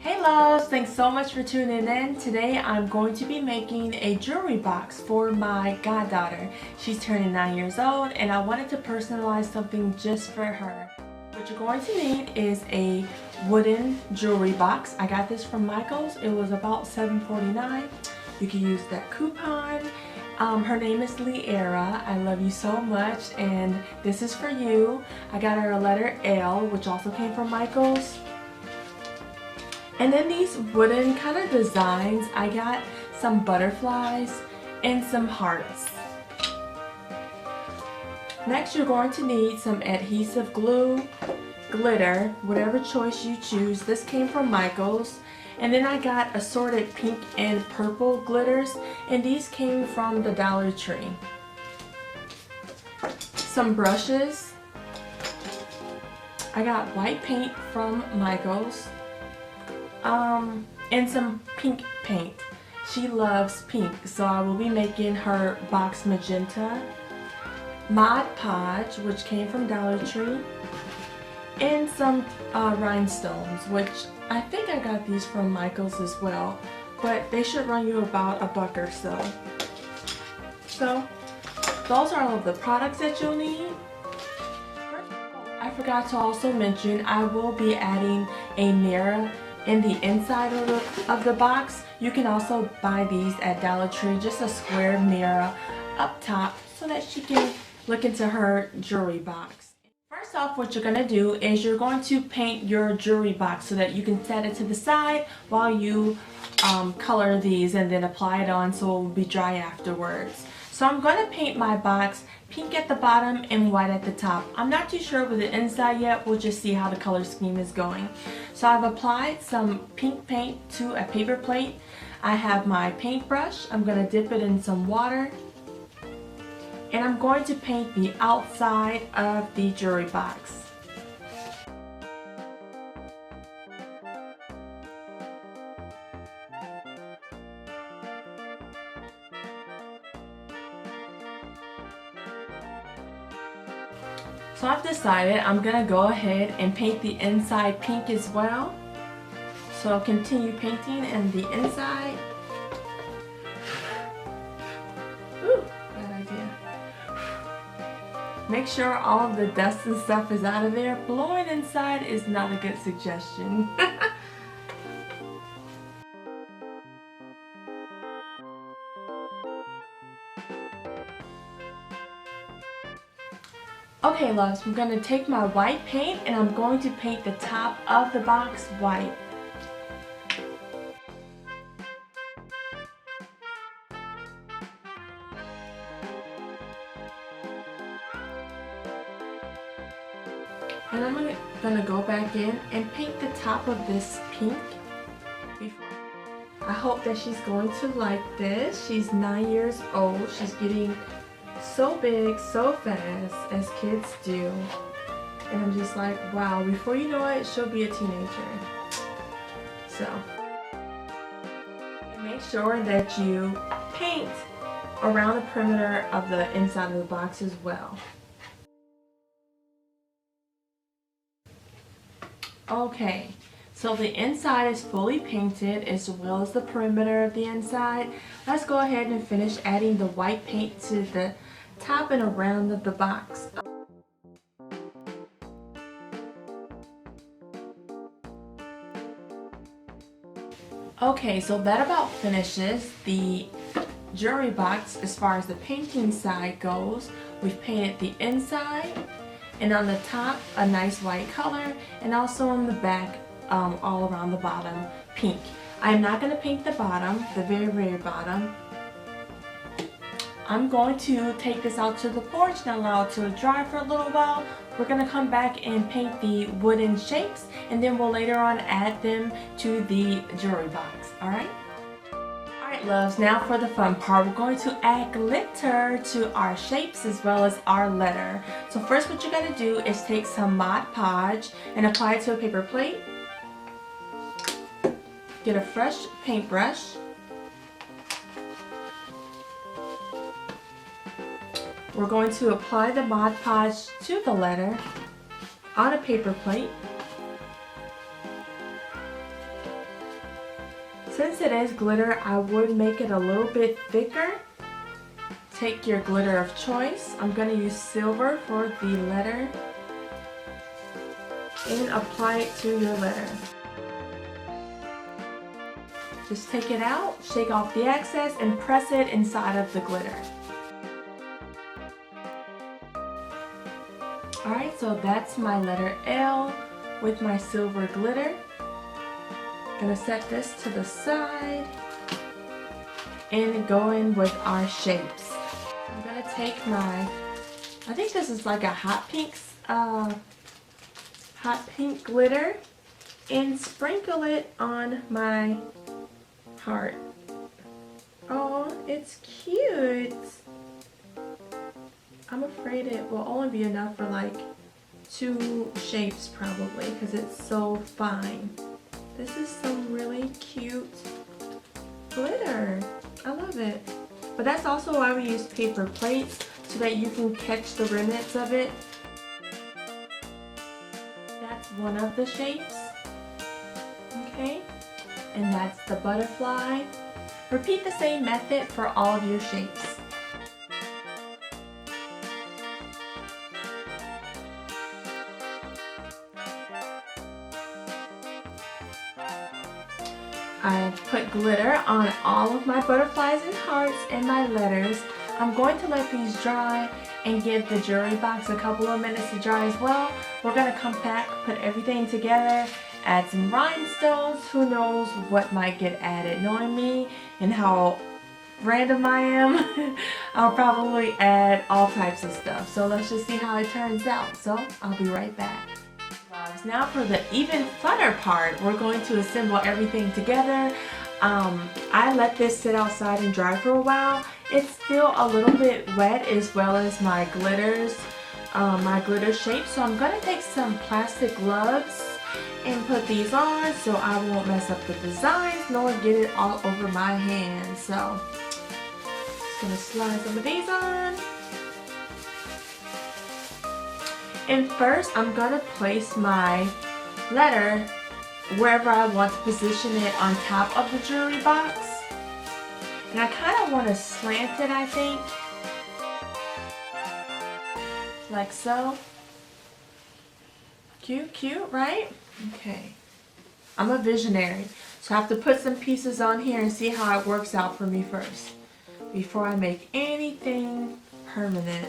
Hey loves, thanks so much for tuning in. Today I'm going to be making a jewelry box for my goddaughter. She's turning 9 years old and I wanted to personalize something just for her. What you're going to need is a wooden jewelry box. I got this from Michael's. It was about $7.49. You can use that coupon. Her name is Liera. I love you so much and this is for you. I got her a letter L, which also came from Michael's. And then these wooden kind of designs, I got some butterflies and some hearts. Next you're going to need some adhesive glue, glitter, whatever choice you choose. This came from Michael's. And then I got assorted pink and purple glitters, and these came from the Dollar Tree. Some brushes. I got white paint from Michael's. And some pink paint. She loves pink, so I will be making her box magenta. Mod Podge, which came from Dollar Tree. And some rhinestones, which I think I got these from Michael's as well, but they should run you about $1 or so. So those are all of the products that you'll need. I forgot to also mention I will be adding a mirror in the inside of the box. You can also buy these at Dollar Tree, just a square mirror up top so that she can look into her jewelry box. First off, what you're going to do is you're going to paint your jewelry box so that you can set it to the side while you color these and then apply it on so it will be dry afterwards. So I'm going to paint my box pink at the bottom and white at the top. I'm not too sure with the inside yet. We'll just see how the color scheme is going. So I've applied some pink paint to a paper plate. I have my paintbrush. I'm going to dip it in some water. And I'm going to paint the outside of the jewelry box. So I've decided I'm going to go ahead and paint the inside pink as well. So I'll continue painting and the inside. Ooh, bad idea. Make sure all of the dust and stuff is out of there. Blowing inside is not a good suggestion. Okay loves, I'm going to take my white paint and I'm going to paint the top of the box white. And I'm going to go back in and paint the top of this pink. I hope that she's going to like this. She's 9 years old. She's getting so big so fast, as kids do. And I'm just like, wow, before you know it, she'll be a teenager. So, make sure that you paint around the perimeter of the inside of the box as well. Okay, so the inside is fully painted as well as the perimeter of the inside. Let's go ahead and finish adding the white paint to the top and around of the box. Okay, so that about finishes the jewelry box as far as the painting side goes. We've painted the inside. And on the top, a nice white color, and also on the back, all around the bottom, pink. I'm not going to paint the bottom, the very, very bottom. I'm going to take this out to the porch and allow it to dry for a little while. We're going to come back and paint the wooden shapes, and then we'll later on add them to the jewelry box, alright? Alright loves, now for the fun part. We're going to add glitter to our shapes as well as our letter. So first what you're going to do is take some Mod Podge and apply it to a paper plate. Get a fresh paintbrush. We're going to apply the Mod Podge to the letter on a paper plate. since it is glitter, I would make it a little bit thicker. Take your glitter of choice. I'm going to use silver for the letter and apply it to your letter. Just take it out, shake off the excess, and press it inside of the glitter. Alright, so that's my letter L with my silver glitter. Gonna set this to the side and go in with our shapes. I'm gonna take my, I think this is like a hot pink glitter, and sprinkle it on my heart. Oh, it's cute. I'm afraid it will only be enough for like 2 shapes probably, because it's so fine. This is some really cute glitter. I love it. But that's also why we use paper plates, so that you can catch the remnants of it. That's one of the shapes. Okay, and that's the butterfly. Repeat the same method for all of your shapes. I've put glitter on all of my butterflies and hearts and my letters. I'm going to let these dry and give the jewelry box a couple of minutes to dry as well. We're going to come back, put everything together, add some rhinestones. Who knows what might get added. Knowing me and how random I am, I'll probably add all types of stuff. So let's just see how it turns out. So I'll be right back. Now for the even funner part, we're going to assemble everything together. I let this sit outside and dry for a while. It's still a little bit wet, as well as my glitters, my glitter shape. So I'm going to take some plastic gloves and put these on so I won't mess up the designs nor get it all over my hands. So just going to slide some of these on. And first, I'm going to place my letter wherever I want to position it on top of the jewelry box. And I kind of want to slant it, I think. Like so. Cute, cute, right? Okay. I'm a visionary, so I have to put some pieces on here and see how it works out for me first, before I make anything permanent.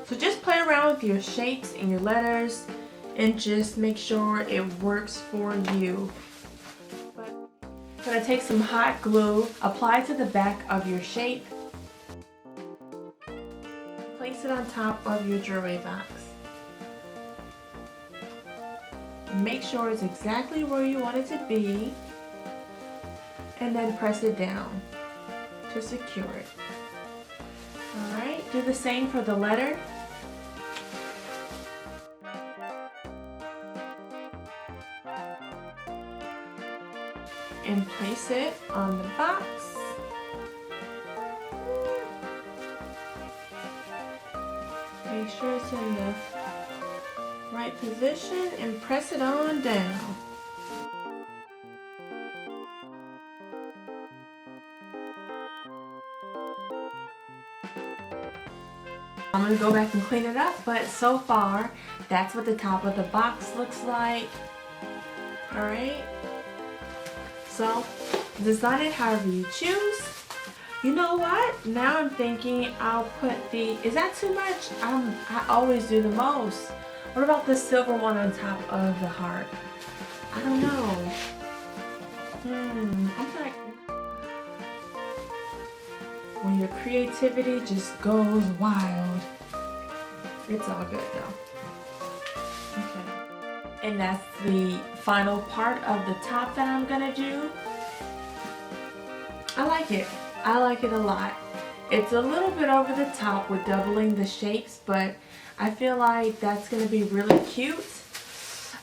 So just play around with your shapes and your letters and just make sure it works for you. I'm going to take some hot glue, apply to the back of your shape, place it on top of your jewelry box. And make sure it's exactly where you want it to be, and then press it down to secure it. Alright, do the same for the letter. And place it on the box. Make sure it's in the right position and press it on down. I'm going to go back and clean it up, but so far that's what the top of the box looks like. Alright. So, design it however you choose. You know what? Now I'm thinking I'll put the, is that too much? I always do the most. What about the silver one on top of the heart? I don't know. I'm like, when your creativity just goes wild. It's all good though. Okay. And that's the final part of the top that I'm gonna do. I like it. I like it a lot. It's a little bit over the top with doubling the shapes, but I feel like that's gonna be really cute.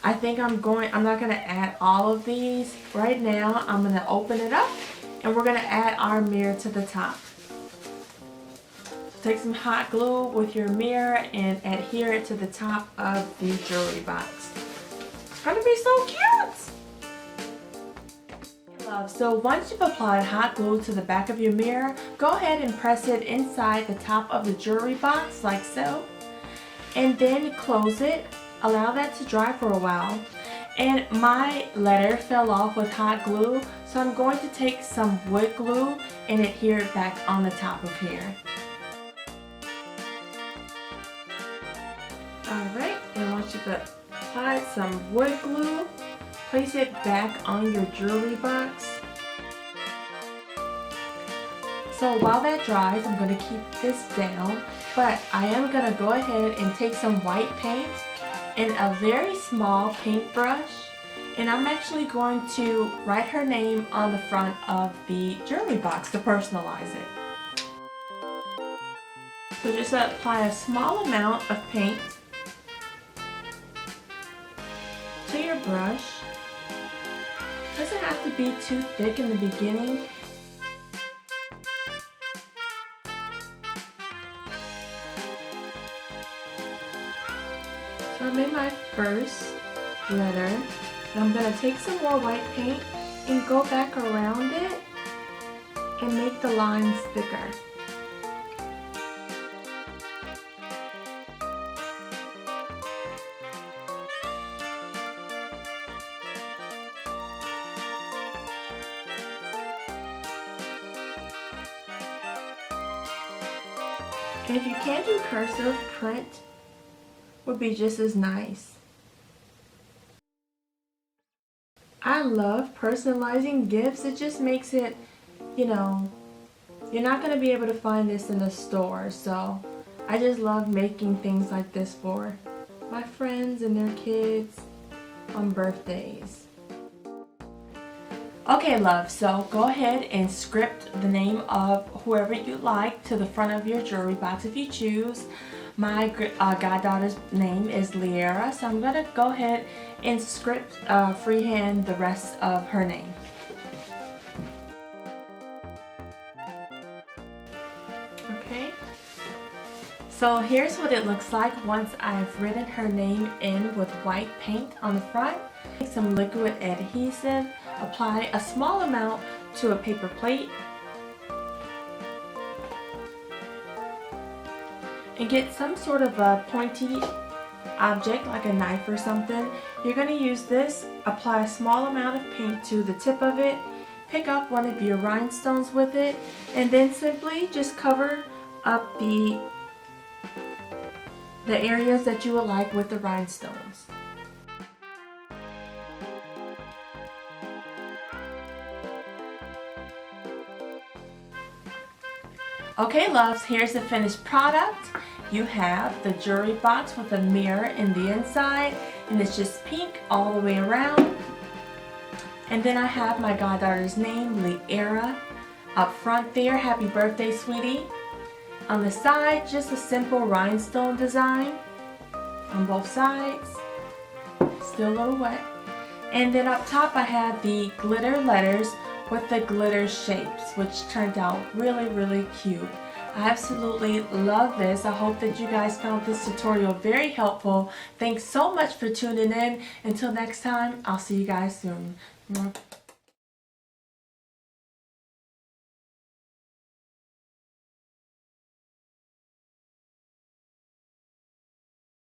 I think I'm not gonna add all of these right now. I'm gonna open it up and we're gonna add our mirror to the top. Take some hot glue with your mirror and adhere it to the top of the jewelry box. It's gonna be so cute! So once you've applied hot glue to the back of your mirror, go ahead and press it inside the top of the jewelry box like so. And then close it. Allow that to dry for a while. And my letter fell off with hot glue, so I'm going to take some wood glue and adhere it back on the top of here. Alright, and once you've applied some wood glue, place it back on your jewelry box. So while that dries, I'm going to keep this down, but I am going to go ahead and take some white paint and a very small paintbrush, and I'm actually going to write her name on the front of the jewelry box to personalize it. So just apply a small amount of paint to your brush. Doesn't have to be too thick in the beginning. So I made my first letter, and I'm going to take some more white paint and go back around it and make the lines thicker. And if you can't do cursive, print would be just as nice. I love personalizing gifts. It just makes it, you know, you're not going to be able to find this in the store. So I just love making things like this for my friends and their kids on birthdays. Okay, love, so go ahead and script the name of whoever you like to the front of your jewelry box if you choose. My goddaughter's name is Liera, so I'm going to go ahead and script freehand the rest of her name. Okay, so here's what it looks like once I've written her name in with white paint on the front. Take some liquid adhesive, apply a small amount to a paper plate, and get some sort of a pointy object like a knife or something. You're going to use this, apply a small amount of paint to the tip of it, pick up one of your rhinestones with it, and then simply just cover up the areas that you would like with the rhinestones. Okay, loves, here's the finished product. You have the jewelry box with a mirror in the inside, and it's just pink all the way around. And then I have my goddaughter's name, Liera, up front there. Happy birthday, sweetie. On the side, just a simple rhinestone design on both sides. Still a little wet. And then up top I have the glitter letters with the glitter shapes, which turned out really, really cute. I absolutely love this. I hope that you guys found this tutorial very helpful. Thanks so much for tuning in. Until next time, I'll see you guys soon.